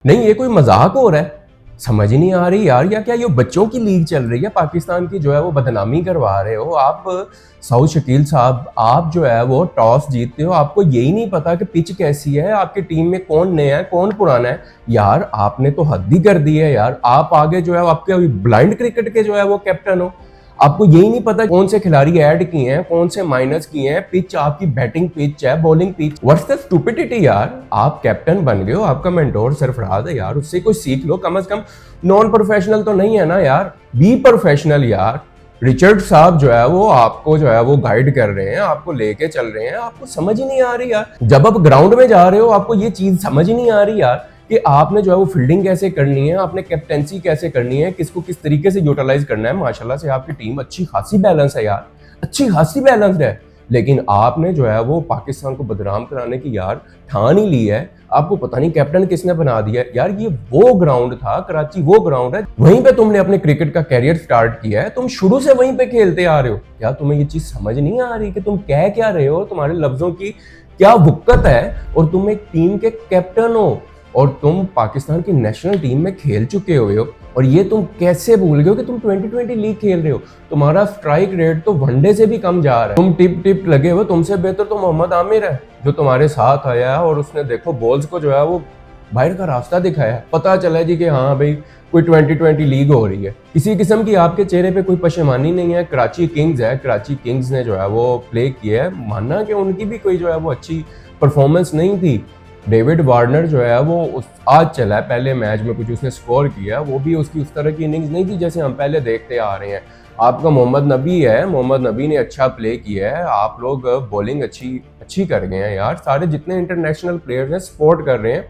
नहीं, ये कोई मजाक हो रहा है? समझ ही नहीं आ रही यार। या क्या ये बच्चों की लीग चल रही है? पाकिस्तान की जो है वो बदनामी करवा रहे हो आप। सऊद शकील साहब, आप जो है वो टॉस जीतते हो, आपको यही नहीं पता कि पिच कैसी है, आपकी टीम में कौन नया है कौन पुराना है। यार आपने तो हद ही कर दी है यार। आप आगे जो है आपके ब्लाइंड क्रिकेट के जो है वो कैप्टन हो। आपको यही नहीं पता कौन से खिलाड़ी ऐड किए हैं, कौन से माइनस किए हैं। पिच आपकी बैटिंग पिच है, bowling pitch. What's the stupidity यार। आप कैप्टन बन गए हो, आपका मेंटोर सरफराज है यार, उससे कुछ सीख लो कम से कम। नॉन प्रोफेशनल तो नहीं है ना यार, बी प्रोफेशनल यार। रिचर्ड साहब जो है वो आपको जो है वो गाइड कर रहे हैं, आपको लेके चल रहे हैं, आपको समझ ही नहीं आ रही यार। जब आप ग्राउंड में जा रहे हो आपको ये चीज समझ ही नहीं आ रही यार कि आपने जो है वो फील्डिंग कैसे करनी है, आपने कैप्टेंसी कैसे करनी है, किसको किस तरीके से यूटिलाइज करना है। माशाल्लाह से आपकी टीम अच्छी खासी बैलेंस है यार, अच्छी खासी बैलेंस है। लेकिन आपने जो है वो पाकिस्तान को बदनाम कराने की यार ठान ही ली है। आपको पता नहीं कैप्टन किसने बना दिया है यार। ये वो ग्राउंड था, कराची वो ग्राउंड है, वहीं पे तुमने अपने क्रिकेट का कैरियर स्टार्ट किया है। तुम शुरू से वहीं पे खेलते आ रहे हो। क्या तुम्हें ये चीज समझ नहीं आ रही कि तुम कह क्या रहे हो? तुम्हारे लफ्जों की क्या वुक्कत है? और तुम एक टीम के कैप्टन हो और तुम पाकिस्तान की नेशनल टीम में खेल चुके हुए हो। और ये तुम कैसे भूल गए हो कि तुम 2020 लीग खेल रहे हो? तुम्हारा स्ट्राइक रेट तो वनडे से भी कम जा रहा है। तुम टिप टिप लगे हो। तुमसे बेहतर तो मोहम्मद आमिर है जो तुम्हारे साथ आया है और उसने देखो बॉल्स को जो है वो बाहर का रास्ता दिखाया। पता चला जी कि हाँ भाई कोई 2020 लीग हो रही है। किसी किस्म की आपके चेहरे पे कोई पशेमानी नहीं है। कराची किंग्स है, कराची किंग्स ने जो है वो प्ले किया है। मानना कि उनकी भी कोई जो है वो अच्छी परफॉर्मेंस नहीं थी। डेविड वार्नर जो है वो आज चला है, पहले मैच में कुछ उसने स्कोर किया, वो भी उसकी उस तरह की इनिंग्स नहीं थी जैसे हम पहले देखते आ रहे हैं। आपका मोहम्मद नबी है, मोहम्मद नबी ने अच्छा प्ले किया है। आप लोग बॉलिंग अच्छी अच्छी कर गए हैं यार। सारे जितने इंटरनेशनल प्लेयर्स हैं सपोर्ट कर रहे हैं।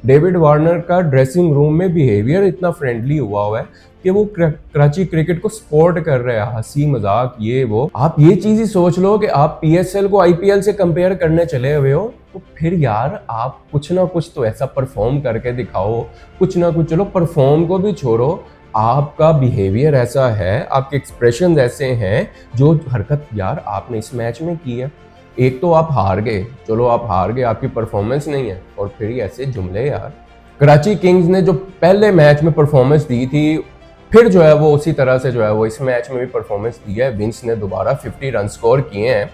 डेविड वार्नर का ड्रेसिंग रूम में बिहेवियर इतना फ्रेंडली हुआ है कि वो कराची क्रिकेट को सपोर्ट कर रहे हैं, हंसी मजाक ये वो। आप ये चीज ही सोच लो कि आप पीएसएल को आईपीएल से कंपेयर करने चले हुए हो, तो फिर यार आप कुछ ना कुछ तो ऐसा परफॉर्म करके दिखाओ, कुछ ना कुछ। चलो परफॉर्म को भी छोड़ो, आपका बिहेवियर ऐसा है, आपके एक्सप्रेशन ऐसे हैं, जो हरकत यार आपने इस मैच में की है। एक तो आप हार गए, चलो आप हार गए, आपकी परफॉर्मेंस नहीं है, और फिर ऐसे जुमले यार। कराची किंग्स ने जो पहले मैच में परफॉर्मेंस दी थी, फिर जो है वो उसी तरह से जो है वो इस मैच में भी परफॉर्मेंस दी है। विंस ने दोबारा 50 रन स्कोर किए हैं।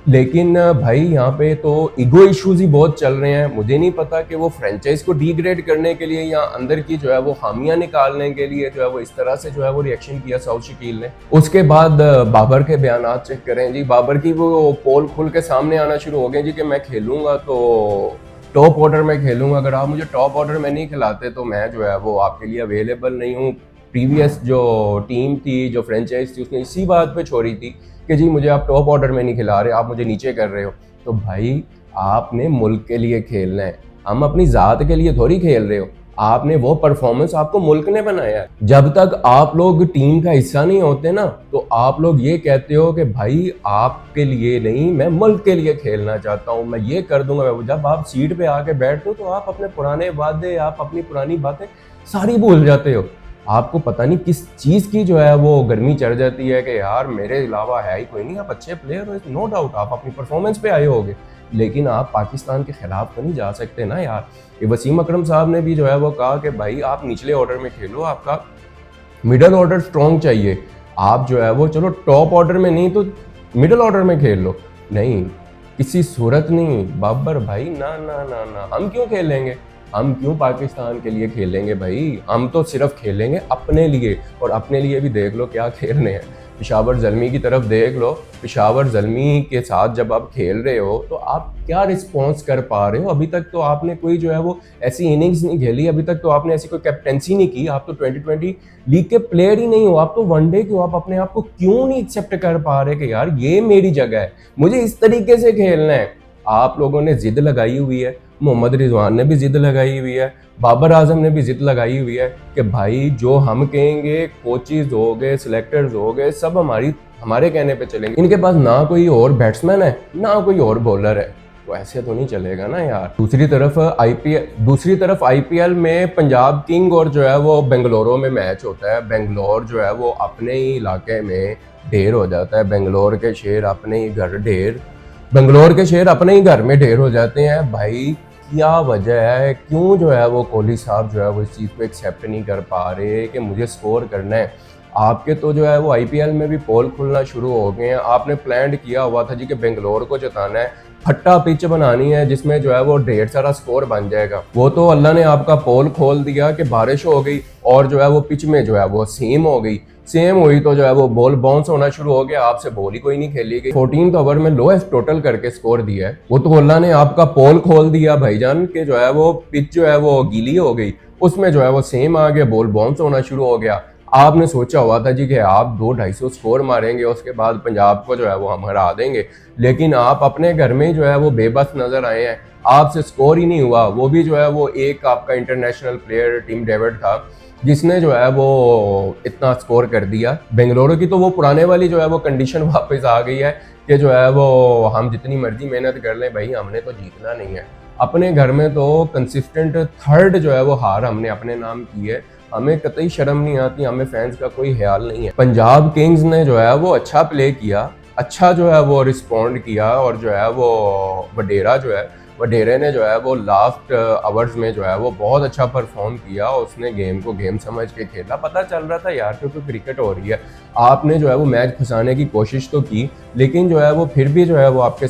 लेकिन भाई यहाँ पे तो ईगो इश्यूज ही बहुत चल रहे हैं। मुझे नहीं पता कि वो फ्रेंचाइज को डिग्रेड करने के लिए या अंदर की जो है वो खामियां निकालने के लिए जो है वो इस तरह से जो है वो रिएक्शन किया सऊद शकील ने। उसके बाद बाबर के बयान चेक करें जी। बाबर की वो पोल खुल के सामने आना शुरू हो गए जी कि मैं खेलूंगा तो टॉप ऑर्डर में खेलूंगा, अगर आप मुझे टॉप ऑर्डर में नहीं खिलाते तो मैं जो है वो आपके लिए अवेलेबल नहीं हूँ। प्रीवियस जो टीम थी, जो फ्रेंचाइज थी, उसने इसी बात पे छोड़ी थी कि जी मुझे आप टॉप ऑर्डर में नहीं खिला रहे, आप मुझे नीचे कर रहे हो। तो भाई आपने मुल्क के लिए खेलना है, हम अपनी ज़ात के लिए थोड़ी खेल रहे हो। आपने वो परफॉर्मेंस आपको मुल्क ने बनाया है। जब तक आप लोग टीम का हिस्सा नहीं होते ना, तो आप लोग ये कहते हो कि भाई आपके लिए नहीं, मैं मुल्क के लिए खेलना चाहता हूँ, मैं ये कर दूंगा। जब आप सीट पे आके बैठते हो तो आप अपने पुराने वादे, आप अपनी पुरानी बातें सारी भूल जाते हो। आपको पता नहीं किस चीज़ की जो है वो गर्मी चढ़ जाती है कि यार मेरे अलावा है ही कोई नहीं, आप अच्छे प्लेयर हो, नो डाउट आप अपनी परफॉर्मेंस पे आए होगे, लेकिन आप पाकिस्तान के खिलाफ तो नहीं जा सकते ना यार। ये वसीम अकरम साहब ने भी जो है वो कहा कि भाई आप निचले ऑर्डर में खेलो, आपका मिडल ऑर्डर स्ट्रॉन्ग चाहिए। आप जो है वो चलो टॉप ऑर्डर में नहीं तो मिडल ऑर्डर में खेल लो। नहीं, किसी सूरत नहीं बाबर भाई, ना ना ना ना। हम क्यों खेलेंगे? हम क्यों पाकिस्तान के लिए खेलेंगे भाई? हम तो सिर्फ खेलेंगे अपने लिए, और अपने लिए भी देख लो क्या खेल रहे हैं। पेशावर ज़ल्मी की तरफ देख लो। पेशावर ज़ल्मी के साथ जब आप खेल रहे हो तो आप क्या रिस्पॉन्स कर पा रहे हो? अभी तक तो आपने कोई जो है वो ऐसी इनिंग्स नहीं खेली, अभी तक तो आपने ऐसी कोई कैप्टेंसी नहीं की। आप तो 2020 लीग के प्लेयर ही नहीं हो, आप तो वनडे के हो। आप अपने आप को क्यों नहीं एक्सेप्ट कर पा रहे कि यार ये मेरी जगह है, मुझे इस तरीके से खेलना है? आप लोगों ने जिद लगाई हुई है, मोहम्मद रिजवान ने भी जिद लगाई हुई है, बाबर आजम ने भी जिद लगाई हुई है कि भाई जो हम कहेंगे, कोचेज हो गए, सिलेक्टर्स हो गए, सब हमारे कहने पे चलेंगे। इनके पास ना कोई और बैट्समैन है ना कोई और बॉलर है, तो ऐसे तो नहीं चलेगा ना यार। दूसरी तरफ आईपीएल में पंजाब किंग और जो है वो बेंगलोर में मैच होता है। बेंगलोर जो है वो अपने ही इलाके में ढेर हो जाता है। बेंगलोर के शेर अपने ही घर में ढेर हो जाते हैं भाई। क्या वजह है, क्यों जो है वो कोहली साहब जो है वो इस चीज़ को एक्सेप्ट नहीं कर पा रहे कि मुझे स्कोर करना है। आपके तो जो है वो आईपीएल में भी पोल खुलना शुरू हो गए हैं। आपने प्लान किया हुआ था जी कि बेंगलोर को जिताना है, फट्टा पिच बनानी है जिसमें जो है वो ढेर सारा स्कोर बन जाएगा। वो तो अल्लाह ने आपका पोल खोल दिया कि बारिश हो गई और जो है वो पिच में जो है वो सेम हो गई। सेम हुई तो जो है वो बॉल बाउंस होना शुरू हो गया, आपसे बॉल ही कोई नहीं खेली गई। 14 ओवर में लोएस्ट टोटल करके स्कोर दिया है। वो तो अल्लाह ने आपका पोल खोल दिया भाईजान कि जो है वो पिच जो है वो गीली हो गई, उसमें जो है वो सेम आ गया, बॉल बाउंस होना शुरू हो गया। आपने सोचा हुआ था जी कि आप 200-250 स्कोर मारेंगे, उसके बाद पंजाब को जो है वो हम हरा देंगे, लेकिन आप अपने घर में ही जो है वो बेबस नजर आए हैं। आपसे स्कोर ही नहीं हुआ। वो भी जो है वो एक आपका इंटरनेशनल प्लेयर टिम डेविड था जिसने जो है वो इतना स्कोर कर दिया। बेंगलुरु की तो वो पुराने वाली जो है वो कंडीशन वापस आ गई है कि जो है वो हम जितनी मर्जी मेहनत कर लें भाई, हमने तो जीतना नहीं है। अपने घर में तो कंसिस्टेंट थर्ड जो है वो हार हमने अपने नाम की है। हमें कतई शर्म नहीं आती, हमें फैंस का कोई ख्याल नहीं है। पंजाब किंग्स ने जो है वो अच्छा प्ले किया, अच्छा जो है वो रिस्पॉन्ड किया, और जो है वो वडेरा जो है वडेरे ने जो है वो लास्ट आवर्स में जो है वो बहुत अच्छा परफॉर्म किया। उसने गेम को गेम समझ के खेला। पता चल रहा था यार क्योंकि क्रिकेट हो रही है, आपने जो है वो मैच फंसाने की कोशिश तो की, लेकिन जो है वो फिर भी जो है वो आपके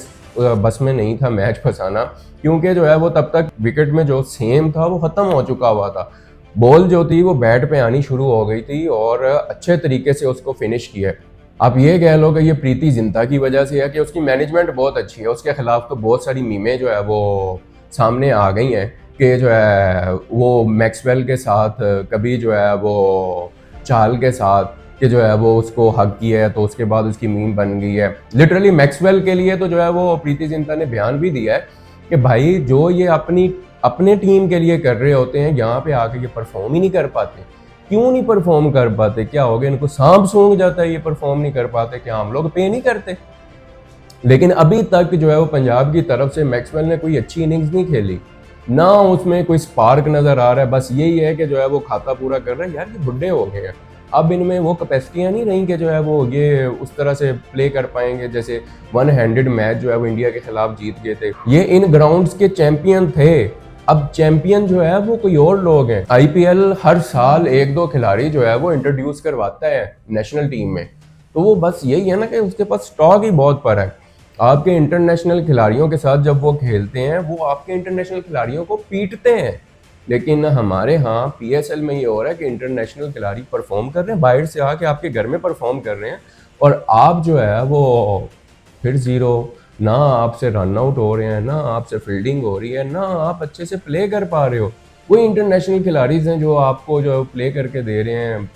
बस में नहीं था मैच फंसाना, क्योंकि जो है वो तब तक विकेट में जो सेम था वो खत्म हो चुका हुआ था। बॉल जो थी वो बैट पे आनी शुरू हो गई थी और अच्छे तरीके से उसको फिनिश किया। आप ये कह लो कि ये प्रीति जिंटा की वजह से है कि उसकी मैनेजमेंट बहुत अच्छी है। उसके खिलाफ तो बहुत सारी मीमें जो है वो सामने आ गई हैं कि जो है वो मैक्सवेल के साथ, कभी जो है वो चाल के साथ, कि जो है वो उसको हक किया है तो उसके बाद उसकी मीम बन गई है। लिटरली मैक्सवेल के लिए तो जो है वो प्रीति जिंटा ने बयान भी दिया है कि भाई जो ये अपने टीम के लिए कर रहे होते हैं, यहाँ पे आके ये परफॉर्म ही नहीं कर पाते। क्यों नहीं परफॉर्म कर पाते? क्या हो गया इनको, सांप सूंघ जाता है ये परफॉर्म नहीं कर पाते? क्या हम लोग पे नहीं करते? लेकिन अभी तक जो है वो पंजाब की तरफ से मैक्सवेल ने कोई अच्छी इनिंग्स नहीं खेली, ना उसमें कोई स्पार्क नजर आ रहा है। बस यही है कि जो है वो खाता पूरा कर रहे हैं। यार ये बुढ़े हो गए हैं, अब इनमें वो कैपेसिटियां नहीं रही कि जो है वो ये उस तरह से प्ले कर पाएंगे जैसे वन हैंडेड मैच जो है वो इंडिया के खिलाफ जीत गए थे। ये इन ग्राउंड्स के चैंपियन थे, अब चैंपियन जो है वो कोई और लोग हैं। आईपीएल हर साल एक दो खिलाड़ी जो है वो इंट्रोड्यूस करवाता है नेशनल टीम में, तो वो बस यही है ना कि उसके पास स्टॉक ही बहुत पर है। आपके इंटरनेशनल खिलाड़ियों के साथ जब वो खेलते हैं, वो आपके इंटरनेशनल खिलाड़ियों को पीटते हैं। लेकिन हमारे यहाँ पीएसएल में ये हो रहा है कि इंटरनेशनल खिलाड़ी परफॉर्म कर रहे हैं, बाहर से आके आपके घर में परफॉर्म कर रहे हैं, और आप जो है वो फिर जीरो। ना आपसे रन आउट हो रहे हैं, ना आपसे फील्डिंग हो रही है, ना आप अच्छे से प्ले कर पा रहे हो। कोई इंटरनेशनल खिलाड़ीज हैं जो आपको जो प्ले करके दे रहे हैं।